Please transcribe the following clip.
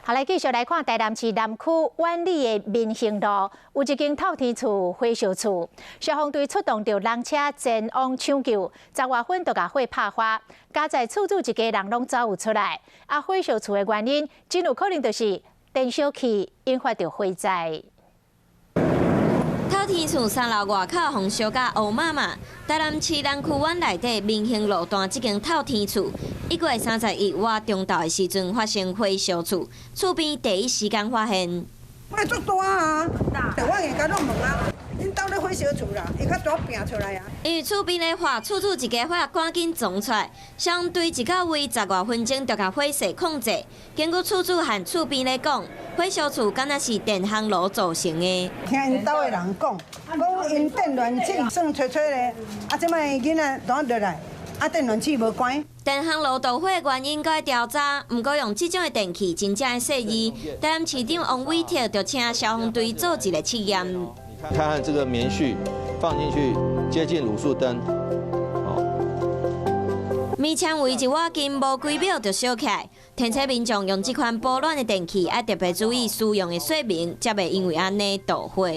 好，来继续来看台南市南区万里的民兴路，有一间透天厝火烧厝，消防队出动着人车前往抢救，10月份就把火拍发，加在厝主一家人拢走有出来。火烧厝的原因，真有可能就是电烧气引发着火灾。 透天厝3楼外口红烧甲乌麻麻，台南市南区湾内底民兴路段这间透天厝，1月31日中昼的时阵发生火烧厝，厝边第一时间发现。火足大啊！我硬甲拢问啊，恁兜咧火烧厝啦，伊较大拼出来啊。因为厝边咧火，厝主一家伙赶紧冲出来，消防队一到位10多分钟就甲火势控制。根据厝主和厝边咧讲，火烧厝敢若是电烘炉造成的。听因兜的人讲因电暖气算吹吹咧，即摆囡仔落来，电暖气无关。 电烘炉导火原因该调查，不过用这种的电器真正的细腻。台南市长王伟霆就请消防队做一个试验。看看这个棉絮放进去，接近卤素灯，棉签围一瓦金，无几秒就烧起来。天车民众用这款保暖的电器，要特别注意使用的说明，才袂因为安尼导火。